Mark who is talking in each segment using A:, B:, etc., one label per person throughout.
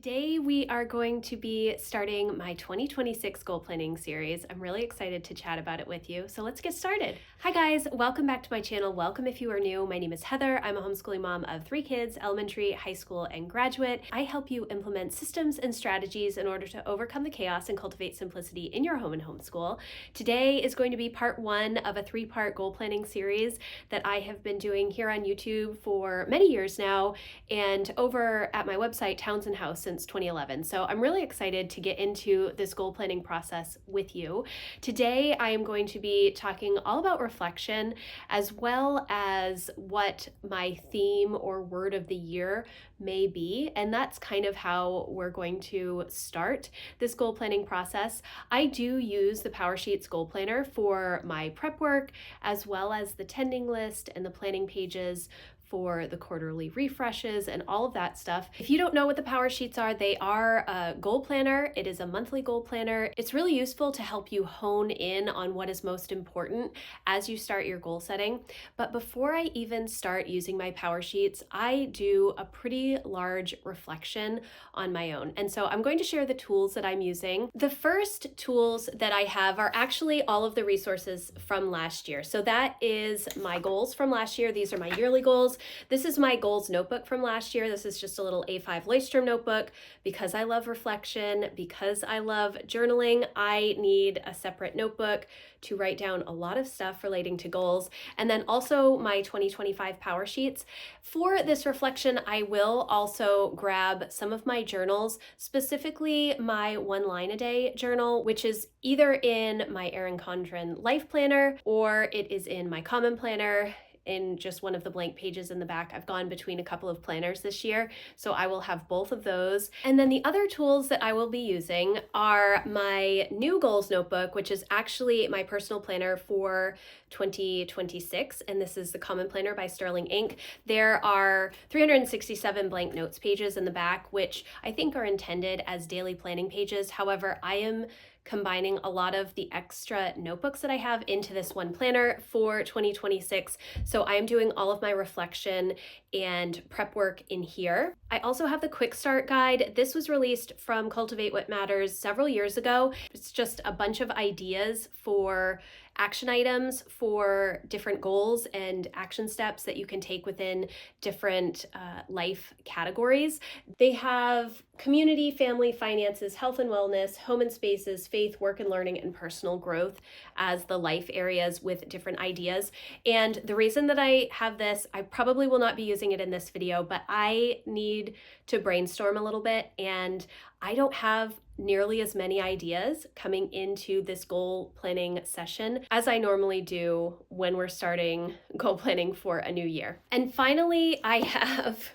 A: Today we are going to be starting my 2026 goal planning series. I'm really excited to chat about it with you. So let's get started. Hi guys, welcome back to my channel. Welcome if you are new. My name is Heather. I'm a homeschooling mom of 3 kids, elementary, high school, and graduate. I help you implement systems and strategies in order to overcome the chaos and cultivate simplicity in your home and homeschool. Today is going to be part 1 of a 3-part goal planning series that I have been doing here on YouTube for many years now and over at my website, Townsend House, since 2011. So I'm really excited to get into this goal planning process with you. Today, I am going to be talking all about reflection as well as what my theme or word of the year may be. And that's kind of how we're going to start this goal planning process. I do use the PowerSheets goal planner for my prep work, as well as the tending list and the planning pages for the quarterly refreshes and all of that stuff. If you don't know what the Power Sheets are, they are a goal planner. It is a monthly goal planner. It's really useful to help you hone in on what is most important as you start your goal setting. But before I even start using my Power Sheets, I do a pretty large reflection on my own. And so I'm going to share the tools that I'm using. The first tools that I have are actually all of the resources from last year. So that is my goals from last year. These are my yearly goals. This is my goals notebook from last year. This is just a little A5 Leuchtturm notebook. Because I love reflection, because I love journaling, I need a separate notebook to write down a lot of stuff relating to goals. And then also my 2025 Power Sheets. For this reflection, I will also grab some of my journals, specifically my 1 line a day journal, which is either in my Erin Condren Life Planner or it is in my Common Planner. In just one of the blank pages in the back. I've gone between a couple of planners this year, so I will have both of those. And then the other tools that I will be using are my new goals notebook, which is actually my personal planner for 2026, and this is the Common Planner by Sterling Inc. There are 367 blank notes pages in the back, which I think are intended as daily planning pages. However, I am combining a lot of the extra notebooks that I have into this one planner for 2026. So I am doing all of my reflection and prep work in here. I also have the quick start guide. This was released from Cultivate What Matters several years ago. It's just a bunch of ideas for action items for different goals and action steps that you can take within different life categories. They have community, family, finances, health and wellness, home and spaces, faith, work and learning, and personal growth as the life areas with different ideas. And the reason that I have this, I probably will not be using it in this video, but I need to brainstorm a little bit, and I don't have nearly as many ideas coming into this goal planning session as I normally do when we're starting goal planning for a new year. And finally, I have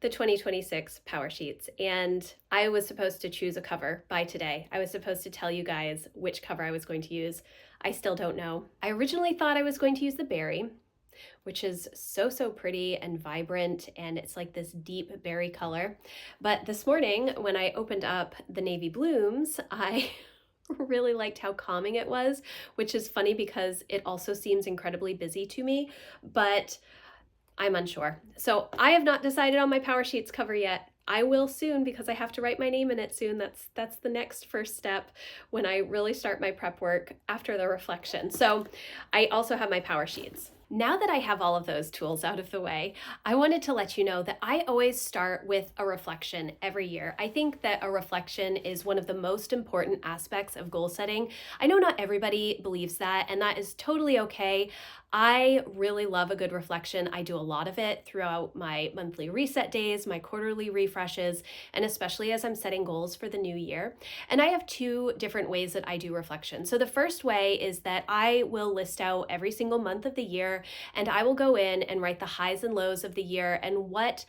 A: the 2026 Power Sheets, and I was supposed to choose a cover by today. I was supposed to tell you guys which cover I was going to use. I still don't know. I originally thought I was going to use the berry, which is so pretty and vibrant, and it's like this deep berry color. But this morning when I opened up the Navy Blooms, I really liked how calming it was, which is funny because it also seems incredibly busy to me, but I'm unsure. So I have not decided on my Power Sheets cover yet. I will soon because I have to write my name in it soon. That's the next first step when I really start my prep work after the reflection. So I also have my Power Sheets. Now that I have all of those tools out of the way, I wanted to let you know that I always start with a reflection every year. I think that a reflection is one of the most important aspects of goal setting. I know not everybody believes that, and that is totally okay. I really love a good reflection. I do a lot of it throughout my monthly reset days, my quarterly refreshes, and especially as I'm setting goals for the new year. And I have 2 different ways that I do reflection. So the first way is that I will list out every single month of the year, and I will go in and write the highs and lows of the year and what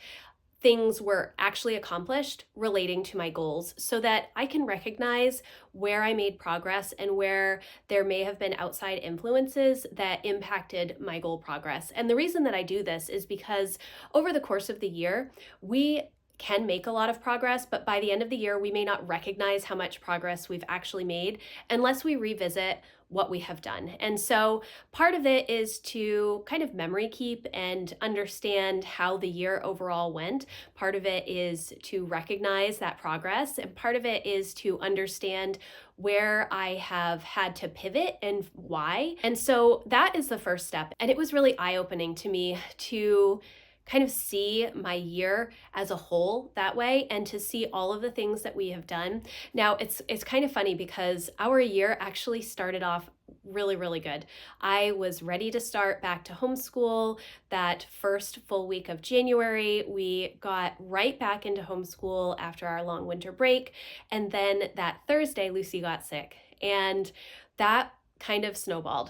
A: things were actually accomplished relating to my goals so that I can recognize where I made progress and where there may have been outside influences that impacted my goal progress. And the reason that I do this is because over the course of the year, we can make a lot of progress, but by the end of the year, we may not recognize how much progress we've actually made unless we revisit what we have done. And so part of it is to kind of memory keep and understand how the year overall went. Part of it is to recognize that progress, and part of it is to understand where I have had to pivot and why. And so that is the first step. And it was really eye-opening to me to kind of see my year as a whole that way and to see all of the things that we have done. Now, it's kind of funny because our year actually started off really good. I was ready to start back to homeschool that first full week of January. We got right back into homeschool after our long winter break. And then that Thursday, Lucy got sick. And that kind of snowballed.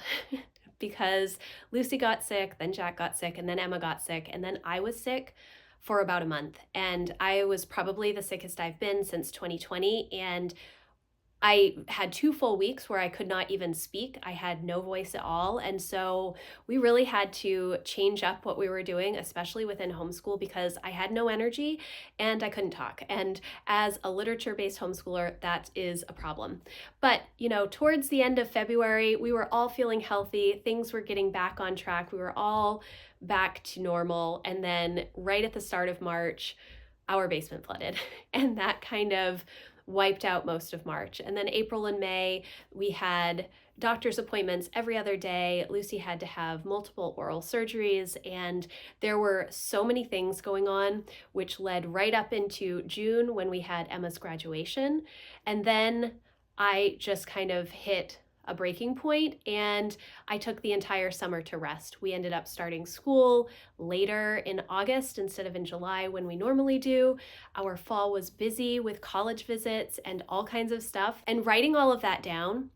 A: Because Lucy got sick, then Jack got sick, and then Emma got sick, and then I was sick for about a month. And I was probably the sickest I've been since 2020. And I had 2 full weeks where I could not even speak. I had no voice at all. And so we really had to change up what we were doing, especially within homeschool, because I had no energy and I couldn't talk. And as a literature-based homeschooler, that is a problem. But, towards the end of February, we were all feeling healthy. Things were getting back on track. We were all back to normal. And then right at the start of March, our basement flooded. And that kind of wiped out most of March. And then April and May, we had doctor's appointments every other day. Lucy had to have multiple oral surgeries, and there were so many things going on, which led right up into June when we had Emma's graduation. And then I just kind of hit a breaking point, and I took the entire summer to rest. We ended up starting school later in August instead of in July when we normally do. Our fall was busy with college visits and all kinds of stuff. And writing all of that down,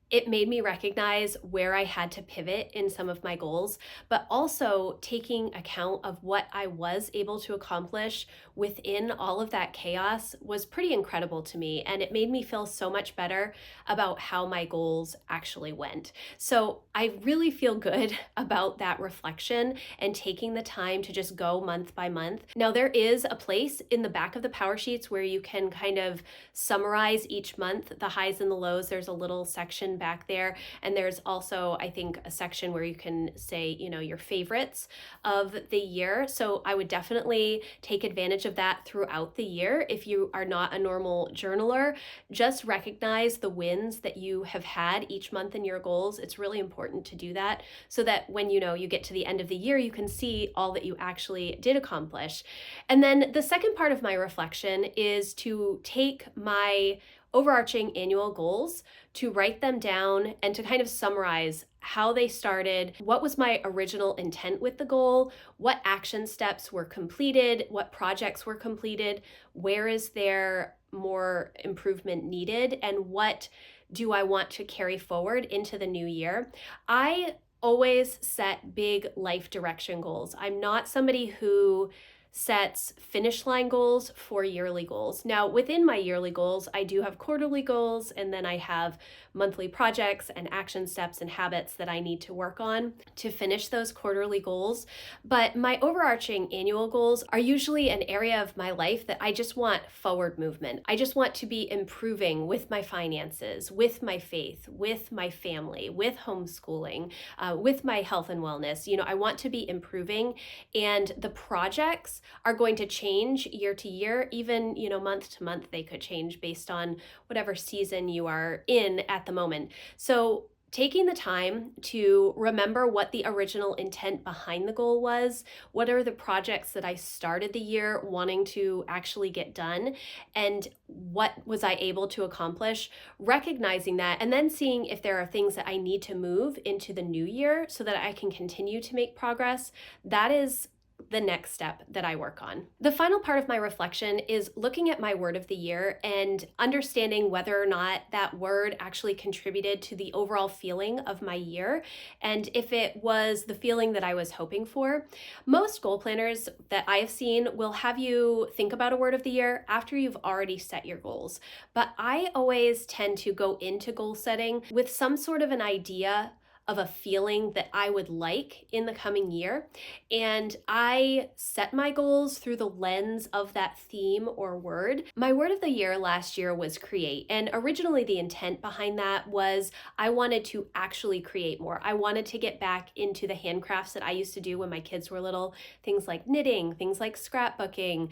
A: it made me recognize where I had to pivot in some of my goals, but also taking account of what I was able to accomplish within all of that chaos was pretty incredible to me. And it made me feel so much better about how my goals actually went. So I really feel good about that reflection and taking the time to just go month by month. Now, there is a place in the back of the power sheets where you can kind of summarize each month, the highs and the lows. There's a little section back there. And there's also, I think, a section where you can say, your favorites of the year. So I would definitely take advantage of that throughout the year. If you are not a normal journaler, just recognize the wins that you have had each month in your goals. It's really important to do that so that when you get to the end of the year, you can see all that you actually did accomplish. And then the second part of my reflection is to take my overarching annual goals, to write them down and to kind of summarize how they started, what was my original intent with the goal, what action steps were completed, what projects were completed, where is there more improvement needed, and what do I want to carry forward into the new year. I always set big life direction goals. I'm not somebody who sets finish line goals for yearly goals. Now, within my yearly goals, I do have quarterly goals, and then I have monthly projects and action steps and habits that I need to work on to finish those quarterly goals. But my overarching annual goals are usually an area of my life that I just want forward movement. I just want to be improving with my finances, with my faith, with my family, with homeschooling, with my health and wellness. I want to be improving, and the projects are going to change year to year, even, month to month. They could change based on whatever season you are in at the moment. So taking the time to remember what the original intent behind the goal was, what are the projects that I started the year wanting to actually get done, and what was I able to accomplish, recognizing that, and then seeing if there are things that I need to move into the new year so that I can continue to make progress. That is the next step that I work on. The final part of my reflection is looking at my word of the year and understanding whether or not that word actually contributed to the overall feeling of my year, and if it was the feeling that I was hoping for. Most goal planners that I have seen will have you think about a word of the year after you've already set your goals. But I always tend to go into goal setting with some sort of an idea of a feeling that I would like in the coming year. And I set my goals through the lens of that theme or word. My word of the year last year was create. And originally, the intent behind that was I wanted to actually create more. I wanted to get back into the handcrafts that I used to do when my kids were little, things like knitting, things like scrapbooking,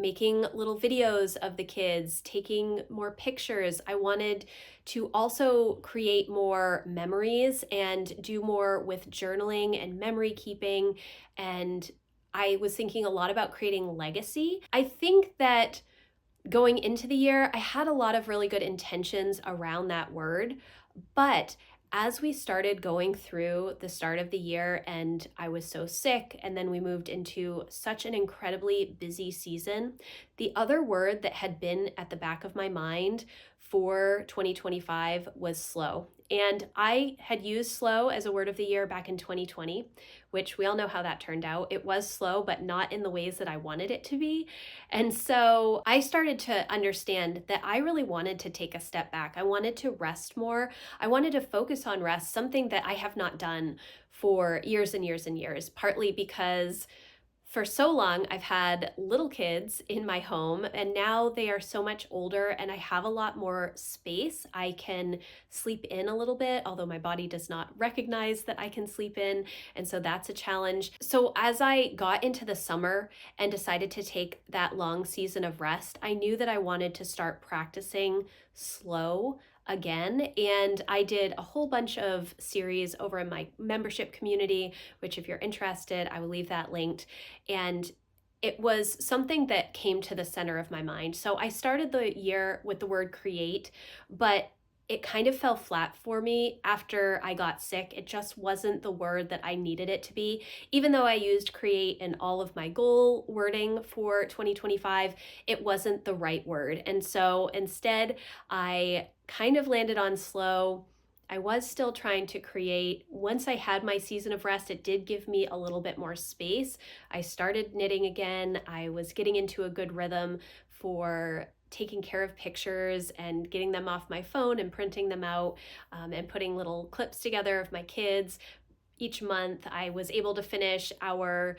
A: making little videos of the kids, taking more pictures. I wanted to also create more memories and do more with journaling and memory keeping. And I was thinking a lot about creating legacy. I think that going into the year, I had a lot of really good intentions around that word, but as we started going through the start of the year and I was so sick, and then we moved into such an incredibly busy season, the other word that had been at the back of my mind for 2025 was slow. And I had used slow as a word of the year back in 2020, which we all know how that turned out. It was slow, but not in the ways that I wanted it to be. And so I started to understand that I really wanted to take a step back. I wanted to rest more. I wanted to focus on rest, something that I have not done for years and years and years, partly because for so long, I've had little kids in my home, and now they are so much older and I have a lot more space. I can sleep in a little bit, although my body does not recognize that I can sleep in. And so that's a challenge. So as I got into the summer and decided to take that long season of rest, I knew that I wanted to start practicing slow again. And I did a whole bunch of series over in my membership community, which if you're interested, I will leave that linked. And it was something that came to the center of my mind. So I started the year with the word create, but it kind of fell flat for me after I got sick. It just wasn't the word that I needed it to be. Even though I used create in all of my goal wording for 2025, it wasn't the right word. And so instead, I kind of landed on slow. I was still trying to create. Once I had my season of rest, it did give me a little bit more space. I started knitting again. I was getting into a good rhythm for taking care of pictures and getting them off my phone and printing them out, and putting little clips together of my kids. Each month, I was able to finish our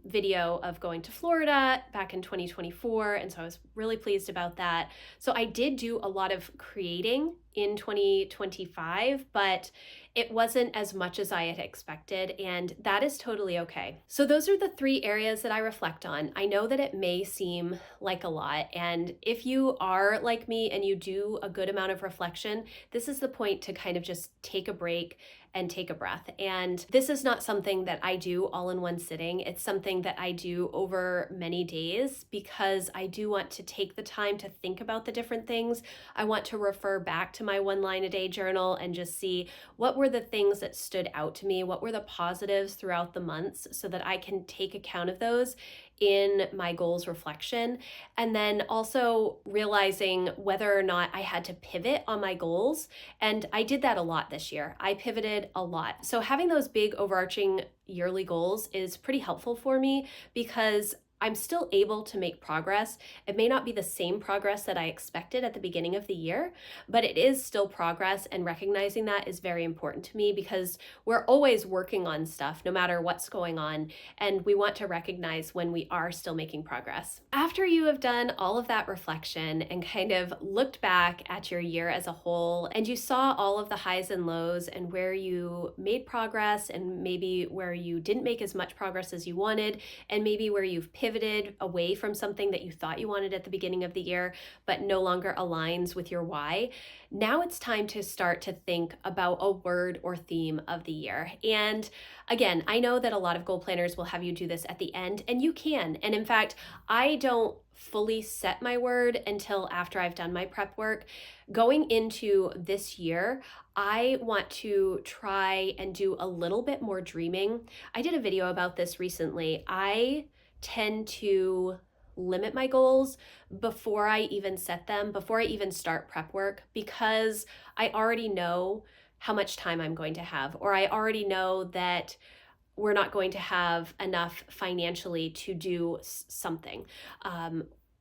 A: video of going to Florida back in 2024. And so I was really pleased about that. So I did do a lot of creating in 2025, but it wasn't as much as I had expected, and that is totally okay. So those are the three areas that I reflect on. I know that it may seem like a lot, and if you are like me and you do a good amount of reflection, this is the point to kind of just take a break and take a breath. And this is not something that I do all in one sitting. It's something that I do over many days because I do want to take the time to think about the different things. I want to refer back to my 1 line a day journal and just see what were the things that stood out to me, what were the positives throughout the months, so that I can take account of those in my goals reflection. And then also realizing whether or not I had to pivot on my goals. And I did that a lot this year. I pivoted a lot. So having those big overarching yearly goals is pretty helpful for me because I'm still able to make progress. It may not be the same progress that I expected at the beginning of the year, but it is still progress, and recognizing that is very important to me because we're always working on stuff no matter what's going on, and we want to recognize when we are still making progress. After you have done all of that reflection and kind of looked back at your year as a whole, and you saw all of the highs and lows and where you made progress and maybe where you didn't make as much progress as you wanted, and maybe where you've pivoted away from something that you thought you wanted at the beginning of the year, but no longer aligns with your why, now it's time to start to think about a word or theme of the year. And again, I know that a lot of goal planners will have you do this at the end, and you can. And in fact, I don't fully set my word until after I've done my prep work. Going into this year, I want to try and do a little bit more dreaming. I did a video about this recently. I tend to limit my goals before I even set them, before I even start prep work, because I already know how much time I'm going to have, or I already know that we're not going to have enough financially to do something.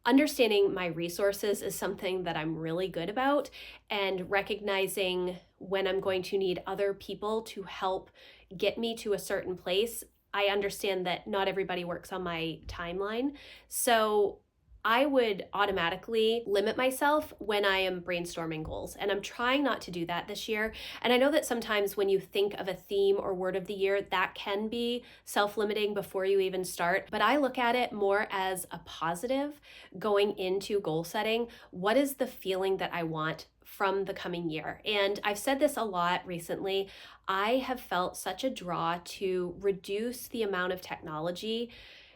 A: understanding my resources is something that I'm really good about, and recognizing when I'm going to need other people to help get me to a certain place. I understand that not everybody works on my timeline. So I would automatically limit myself when I am brainstorming goals. And I'm trying not to do that this year. And I know that sometimes when you think of a theme or word of the year, that can be self limiting before you even start. But I look at it more as a positive going into goal setting. What is the feeling that I want from the coming year? And I've said this a lot recently. I have felt such a draw to reduce the amount of technology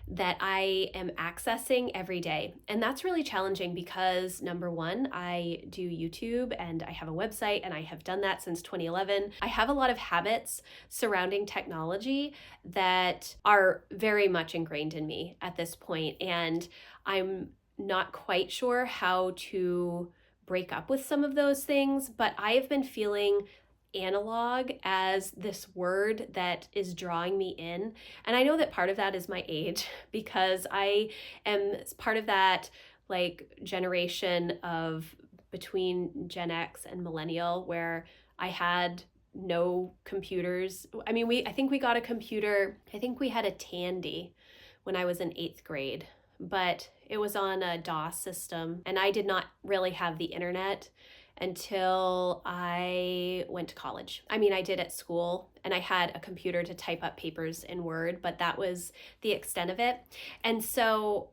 A: that I am accessing every day. And that's really challenging because number one, I do YouTube and I have a website and I have done that since 2011. I have a lot of habits surrounding technology that are very much ingrained in me at this point. And I'm not quite sure how to break up with some of those things, but I have been feeling analog as this word that is drawing me in. And I know that part of that is my age because I am part of that like generation of between Gen X and millennial where I had no computers. I mean, I think we got a computer. I think we had a Tandy when I was in 8th grade, but it was on a DOS system and I did not really have the internet until I went to college. I mean, I did at school and I had a computer to type up papers in Word, but that was the extent of it. And so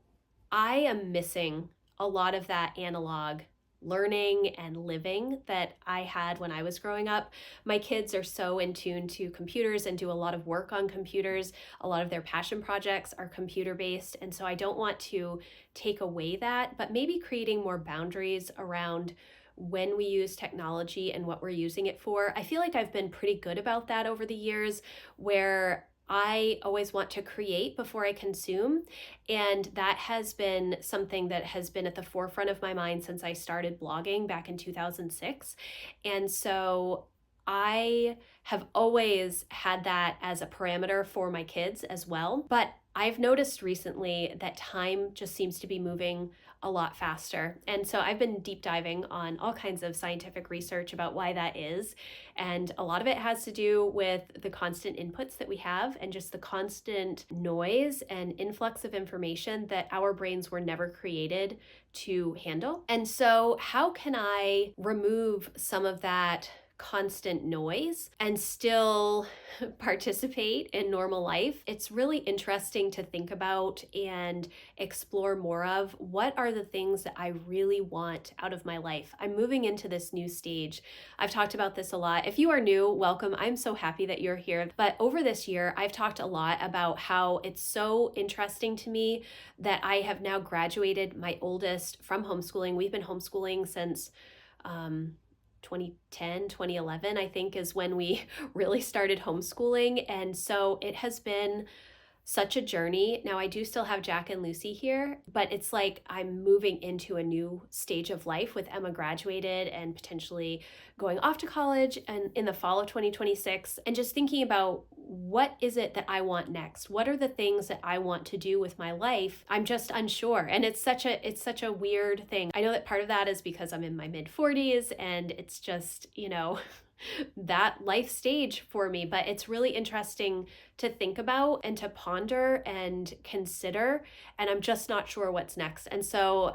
A: I am missing a lot of that analog learning and living that I had when I was growing up. My kids are so in tune to computers and do a lot of work on computers. A lot of their passion projects are computer based. And so I don't want to take away that, but maybe creating more boundaries around when we use technology and what we're using it for. I feel like I've been pretty good about that over the years, where I always want to create before I consume. And that has been something that has been at the forefront of my mind since I started blogging back in 2006. And so I have always had that as a parameter for my kids as well. But I've noticed recently that time just seems to be moving a lot faster. And so I've been deep diving on all kinds of scientific research about why that is. And a lot of it has to do with the constant inputs that we have and just the constant noise and influx of information that our brains were never created to handle. And so how can I remove some of that constant noise and still participate in normal life? It's really interesting to think about and explore more of. What are the things that I really want out of my life? I'm moving into this new stage. I've talked about this a lot. If you are new, welcome. I'm so happy that you're here. But over this year, I've talked a lot about how it's so interesting to me that I have now graduated my oldest from homeschooling. We've been homeschooling since 2010, 2011, I think, is when we really started homeschooling. And so it has been such a journey. Now, I do still have Jack and Lucy here, but it's like I'm moving into a new stage of life with Emma graduated and potentially going off to college and in the fall of 2026, and just thinking about what is it that I want next? What are the things that I want to do with my life? I'm just unsure. And it's such a weird thing. I know that part of that is because I'm in my mid 40s and it's just, that life stage for me, but it's really interesting to think about and to ponder and consider, and I'm just not sure what's next. And so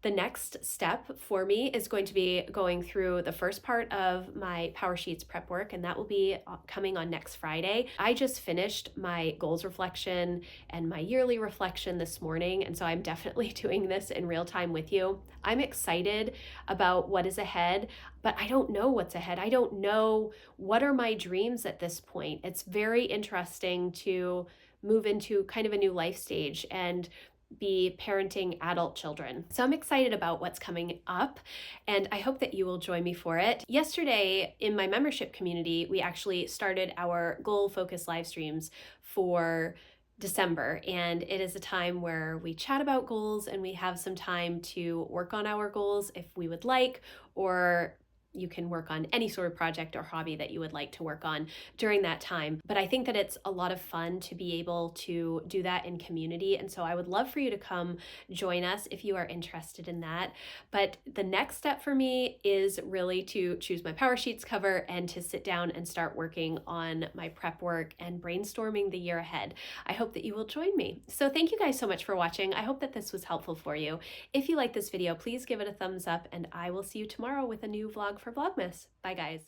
A: the next step for me is going to be going through the first part of my Power Sheets prep work, and that will be coming on next Friday. I just finished my goals reflection and my yearly reflection this morning, and so I'm definitely doing this in real time with you. I'm excited about what is ahead, but I don't know what's ahead. I don't know what are my dreams at this point. It's very interesting to move into kind of a new life stage and be parenting adult children. So I'm excited about what's coming up, and I hope that you will join me for it. Yesterday in my membership community, we actually started our goal focused live streams for December, and it is a time where we chat about goals and we have some time to work on our goals if we would like, or you can work on any sort of project or hobby that you would like to work on during that time. But I think that it's a lot of fun to be able to do that in community. And so I would love for you to come join us if you are interested in that. But the next step for me is really to choose my Power Sheets cover and to sit down and start working on my prep work and brainstorming the year ahead. I hope that you will join me. So thank you guys so much for watching. I hope that this was helpful for you. If you like this video, please give it a thumbs up, and I will see you tomorrow with a new vlog for Vlogmas. Bye guys.